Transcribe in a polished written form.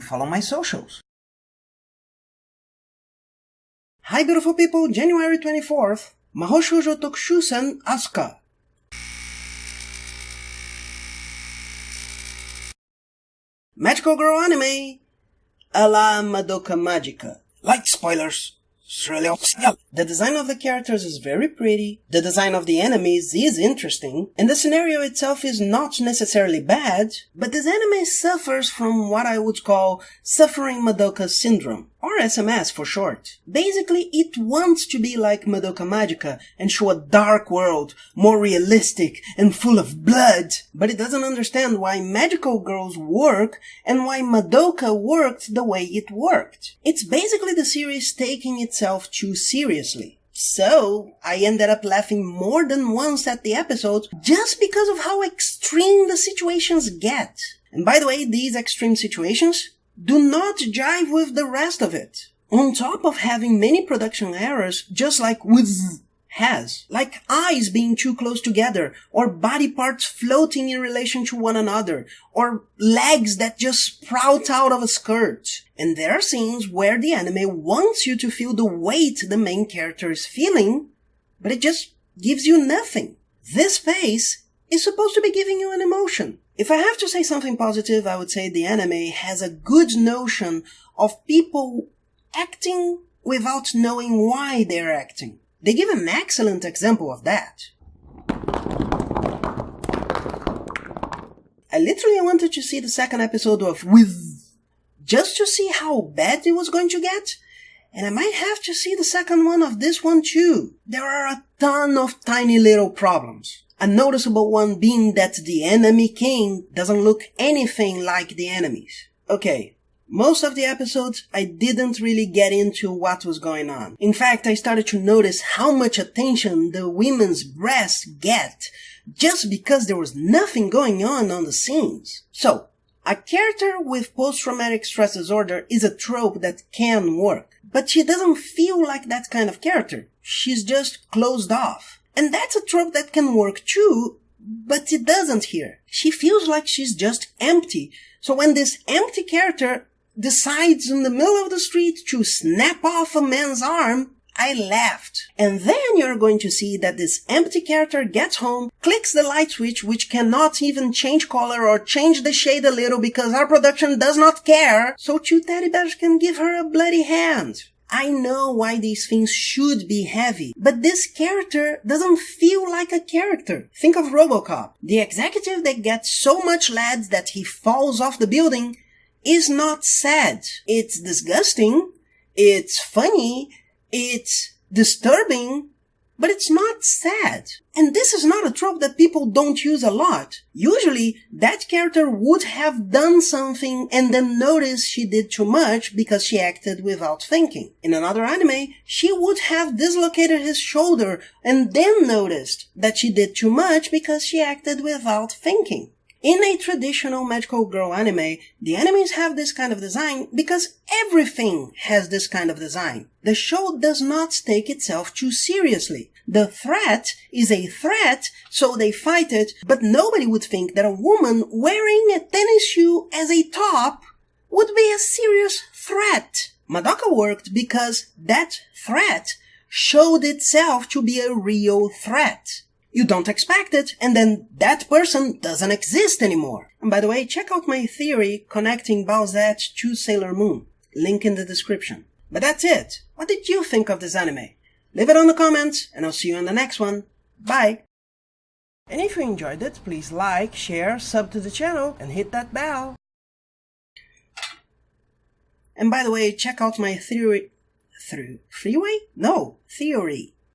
follow my socials. Hi beautiful people, January 24th, Mahou Shoujo Tokushusen Asuka. Magical girl anime, a la Madoka Magica. Light spoilers. The design of the characters is very pretty, the design of the enemies is interesting, and the scenario itself is not necessarily bad, but this anime suffers from what I would call Suffering Madoka Syndrome, or SMS for short. Basically, it wants to be like Madoka Magica and show a dark world, more realistic and full of blood, but it doesn't understand why magical girls work and why Madoka worked the way it worked. It's basically the series taking itself too seriously. So, I ended up laughing more than once at the episode just because of how extreme the situations get. And by the way, these extreme situations do not jive with the rest of it. On top of having many production errors, just like with has, like eyes being too close together, or body parts floating in relation to one another, or legs that just sprout out of a skirt. And there are scenes where the anime wants you to feel the weight the main character is feeling, but it just gives you nothing. This face is supposed to be giving you an emotion. If I have to say something positive, I would say the anime has a good notion of people acting without knowing why they're acting. They give an excellent example of that. I literally wanted to see the second episode of With, just to see how bad it was going to get, and I might have to see the second one of this one too. There are a ton of tiny little problems. A noticeable one being that the enemy king doesn't look anything like the enemies. Okay, most of the episodes I didn't really get into what was going on. In fact, I started to notice how much attention the women's breasts get just because there was nothing going on the scenes. So, a character with post-traumatic stress disorder is a trope that can work. But she doesn't feel like that kind of character. She's just closed off. And that's a trope that can work too, but it doesn't here. She feels like she's just empty. So when this empty character decides in the middle of the street to snap off a man's arm, I laughed. And then you're going to see that this empty character gets home, clicks the light switch, which cannot even change color or change the shade a little because our production does not care, so two teddy bears can give her a bloody hand. I know why these things should be heavy, but this character doesn't feel like a character. Think of RoboCop. The executive that gets so much lead that he falls off the building is not sad. It's disgusting, it's funny, it's disturbing, but it's not sad. And this is not a trope that people don't use a lot. Usually, that character would have done something and then notice she did too much because she acted without thinking. In another anime, she would have dislocated his shoulder and then noticed that she did too much because she acted without thinking. In a traditional magical girl anime, the enemies have this kind of design because everything has this kind of design. The show does not take itself too seriously. The threat is a threat, so they fight it, but nobody would think that a woman wearing a tennis shoe as a top would be a serious threat. Madoka worked because that threat showed itself to be a real threat. You don't expect it, and then that person doesn't exist anymore. And by the way, check out my theory connecting Bowsette to Sailor Moon. Link in the description. But that's it. What did you think of this anime? Leave it on the comments, and I'll see you in the next one. Bye! And if you enjoyed it, please like, share, sub to the channel, and hit that bell. And by the way, check out my theory... Theory?